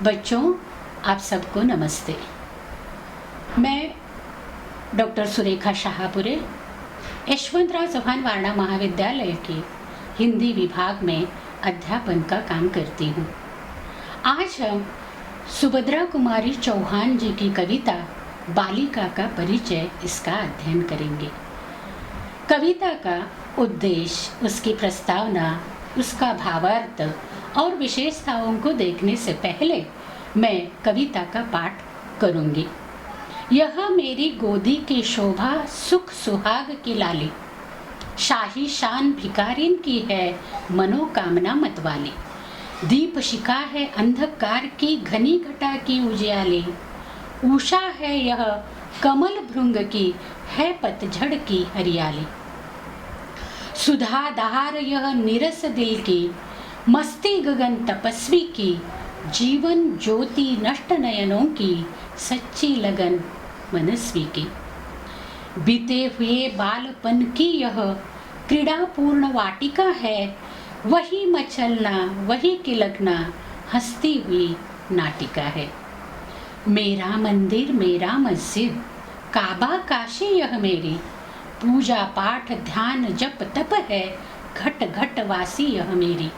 बच्चों, आप सबको नमस्ते। मैं डॉक्टर सुरेखा शाहपुरे यशवंतराव चव्हाण वारणा महाविद्यालय के हिंदी विभाग में अध्यापन का काम करती हूँ। आज हम सुभद्रा कुमारी चौहान जी की कविता बालिका का परिचय इसका अध्ययन करेंगे। कविता का उद्देश्य, उसकी प्रस्तावना, उसका भावार्थ और विशेषताओं को देखने से पहले मैं कविता का पाठ करूंगी। यह मेरी गोदी की शोभा सुख सुहाग की लाली, शाही शान भिकारिन की है मनोकामना मतवाली। दीप शिखा है अंधकार की घनी घटा की उजियाली, उषा है यह कमल भृंग की है पतझड़ की हरियाली। सुधा दहार यह निरस दिल की, मस्ती गगन तपस्वी की, जीवन ज्योति नष्ट नयनों की, सच्ची लगन मनस्वी की। बीते हुए बालपन की यह क्रीड़ापूर्ण वाटिका है, वही मचलना वही किलकना हंसती हुई नाटिका है। मेरा मंदिर मेरा मस्जिद, काबा काशी यह मेरी, पूजा पाठ ध्यान जप तप है, घट घट वासी यह मेरी।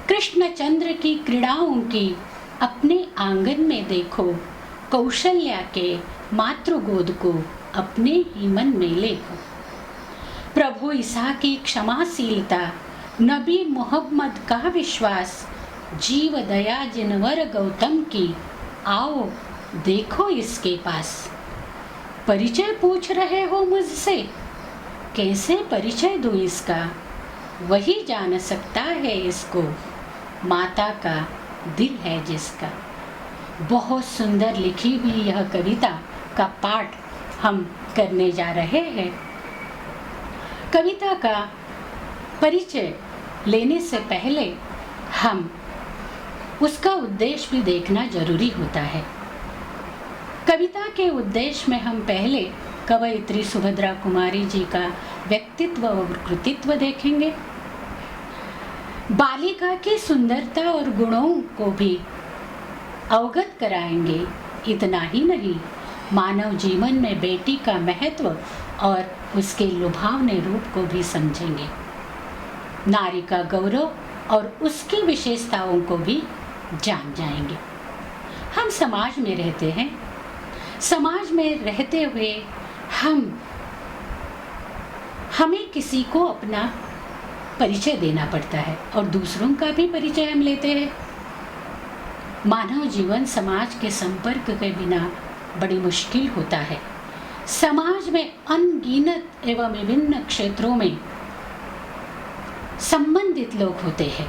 कृष्ण चंद्र की क्रीड़ाओं की अपने आंगन में देखो, कौशल्या के मातृ गोद को अपने ही मन में लेखो। प्रभु ईसा की क्षमाशीलता, नबी मोहम्मद का विश्वास, जीव दया जिनवर गौतम की, आओ देखो इसके पास। परिचय पूछ रहे हो मुझसे, कैसे परिचय दूं इसका, वही जान सकता है इसको, माता का दिल है जिसका। बहुत सुंदर लिखी हुई यह कविता का पाठ हम करने जा रहे हैं। कविता का परिचय लेने से पहले हम उसका उद्देश्य भी देखना जरूरी होता है। कविता के उद्देश्य में हम पहले कवयित्री सुभद्रा कुमारी जी का व्यक्तित्व और कृतित्व देखेंगे, बालिका की सुंदरता और गुणों को भी अवगत कराएंगे। इतना ही नहीं, मानव जीवन में बेटी का महत्व और उसके लुभावने रूप को भी समझेंगे। नारी का गौरव और उसकी विशेषताओं को भी जान जाएंगे। हम समाज में रहते हैं, समाज में रहते हुए हमें किसी को अपना परिचय देना पड़ता है और दूसरों का भी परिचय हम लेते हैं। मानव जीवन समाज के संपर्क के बिना बड़ी मुश्किल होता है। समाज में अनगिनत एवं विभिन्न क्षेत्रों में संबंधित लोग होते हैं।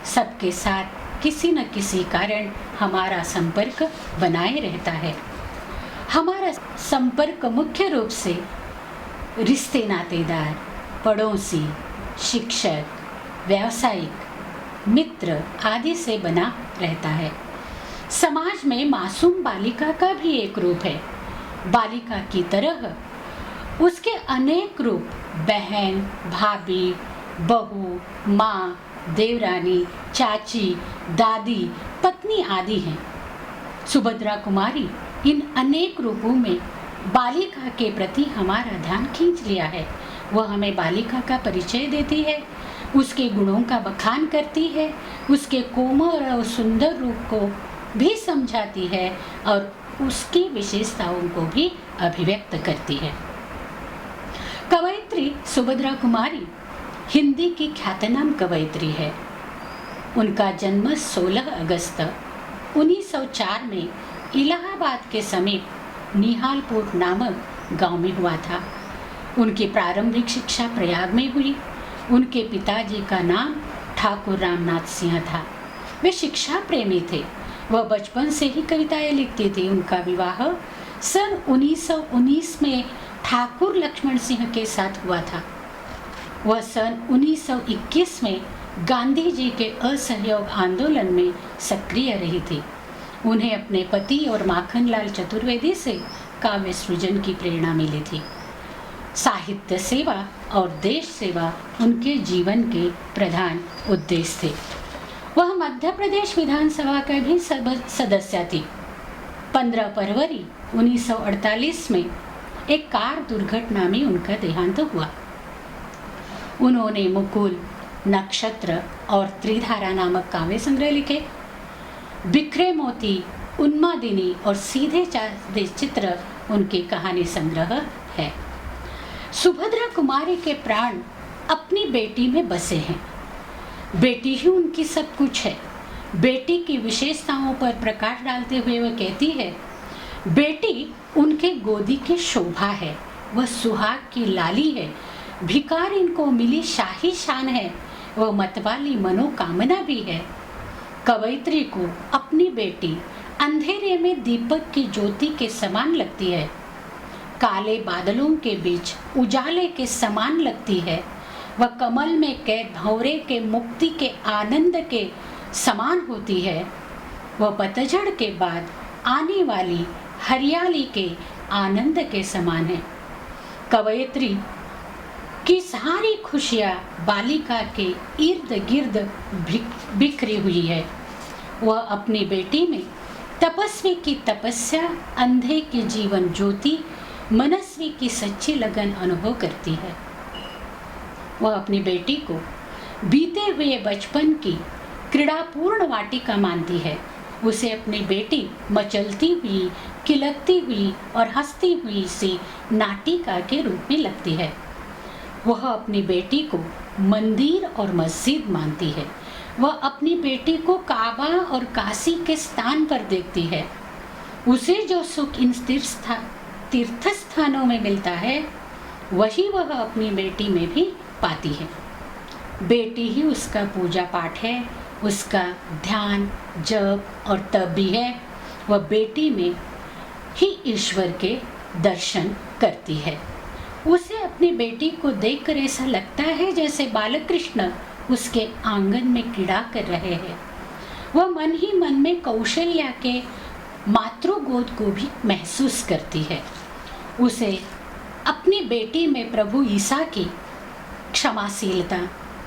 सबके साथ किसी न किसी कारण हमारा संपर्क बनाए रहता है। हमारा संपर्क मुख्य रूप से रिश्ते नातेदार, पड़ोसी, शिक्षक, व्यावसायिक, मित्र आदि से बना रहता है। समाज में मासूम बालिका का भी एक रूप है। बालिका की तरह उसके अनेक रूप बहन, भाभी, बहू, माँ, देवरानी, चाची, दादी, पत्नी आदि हैं। सुभद्रा कुमारी इन अनेक रूपों में बालिका के प्रति हमारा ध्यान खींच लिया है। वह हमें बालिका का परिचय देती है, उसके गुणों का बखान करती है, उसके कोमल और सुंदर रूप को भी समझाती है और उसकी विशेषताओं को भी अभिव्यक्त करती है। कवयित्री सुभद्रा कुमारी हिंदी की ख्यातनाम कवयित्री है। उनका जन्म 16 अगस्त 1904 में इलाहाबाद के समीप निहालपुर नामक गांव में हुआ था। उनकी प्रारंभिक शिक्षा प्रयाग में हुई। उनके पिताजी का नाम ठाकुर रामनाथ सिंह था। वे शिक्षा प्रेमी थे। वह बचपन से ही कविताएं लिखती थी। उनका विवाह सन 1919 में ठाकुर लक्ष्मण सिंह के साथ हुआ था। वह सन 1921 में गांधी जी के असहयोग आंदोलन में सक्रिय रही थी। उन्हें अपने पति और माखनलाल चतुर्वेदी से काव्य सृजन की प्रेरणा मिली थी। साहित्य सेवा और देश सेवा उनके जीवन के प्रधान उद्देश्य थे। वह मध्य प्रदेश विधानसभा का भी सदस्य थी। 15 फरवरी 1948 में एक कार दुर्घटना में उनका देहांत हुआ। उन्होंने मुकुल, नक्षत्र और त्रिधारा नामक काव्य संग्रह लिखे। बिखरे मोती, उन्मादिनी और सीधे चाँदे चित्र उनके कहानी संग्रह है। सुभद्रा कुमारी के प्राण अपनी बेटी में बसे हैं। बेटी ही उनकी सब कुछ है। बेटी की विशेषताओं पर प्रकाश डालते हुए वह कहती है, बेटी उनके गोदी की शोभा है, वह सुहाग की लाली है, भिकार इनको मिली शाही शान है, वह मतवाली मनोकामना भी है। कवयित्री को अपनी बेटी अंधेरे में दीपक की ज्योति के समान लगती है, काले बादलों के बीच उजाले के समान लगती है। वह कमल में कैद भंवरे के मुक्ति के आनंद के समान होती है। वह पतझड़ के बाद आने वाली हरियाली के आनंद के समान है। कवयित्री की सारी खुशियाँ बालिका के इर्द गिर्द बिखरी हुई है। वह अपनी बेटी में तपस्वी की तपस्या, अंधे की जीवन ज्योति, मनस्वी की सच्ची लगन अनुभव करती है। वह अपनी बेटी को बीते हुए बचपन की क्रीड़ापूर्ण वाटिका मानती है। उसे अपनी बेटी मचलती हुई, खिलकती हुई और हंसती हुई सी नाटिका के रूप में लगती है। वह अपनी बेटी को मंदिर और मस्जिद मानती है। वह अपनी बेटी को काबा और काशी के स्थान पर देखती है। उसे जो सुख इन तीर्थ स्थानों में मिलता है, वही वह अपनी बेटी में भी पाती है। बेटी ही उसका पूजा पाठ है, उसका ध्यान, जप और तप भी है। वह बेटी में ही ईश्वर के दर्शन करती है। उसे अपनी बेटी को देखकर ऐसा लगता है जैसे बालक कृष्ण उसके आंगन में क्रीड़ा कर रहे हैं। वह मन ही मन में कौशल्या के मातृगोद को भी महसूस करती है। उसे अपनी बेटी में प्रभु ईसा की क्षमाशीलता,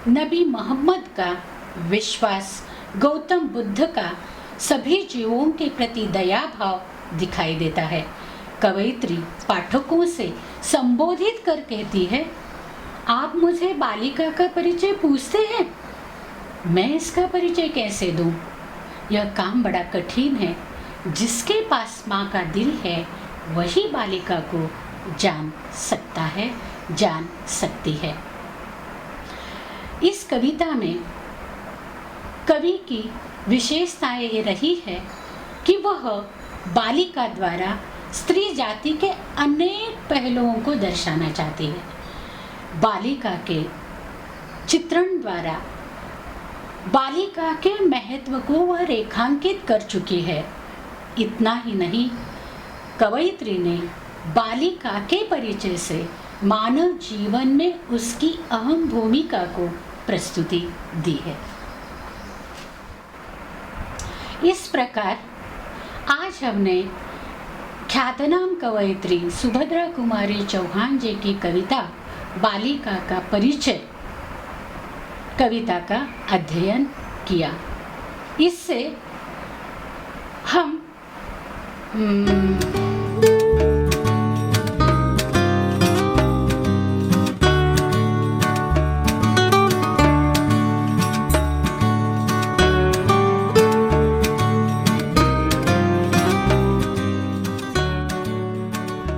नबी मोहम्मद का विश्वास, गौतम बुद्ध का सभी जीवों के प्रति दया भाव दिखाई देता है। कवयित्री पाठकों से संबोधित कर कहती है, आप मुझे बालिका का परिचय पूछते हैं, मैं इसका परिचय कैसे दूं? यह काम बड़ा कठिन है। जिसके पास माँ का दिल है वही बालिका को जान सकता है, जान सकती है। इस कविता में कवि की विशेषता ये रही है कि वह बालिका द्वारा स्त्री जाति के अनेक पहलुओं को दर्शाना चाहती है। बालिका के चित्रण द्वारा बालिका के महत्व को वह रेखांकित कर चुकी है। इतना ही नहीं, कवयित्री ने बालिका के परिचय से मानव जीवन में उसकी अहम भूमिका को प्रस्तुति दी है। इस प्रकार आज हमने ख्यातनाम कवयित्री सुभद्रा कुमारी चौहान जी की कविता बालिका का परिचय कविता का अध्ययन किया। इससे हम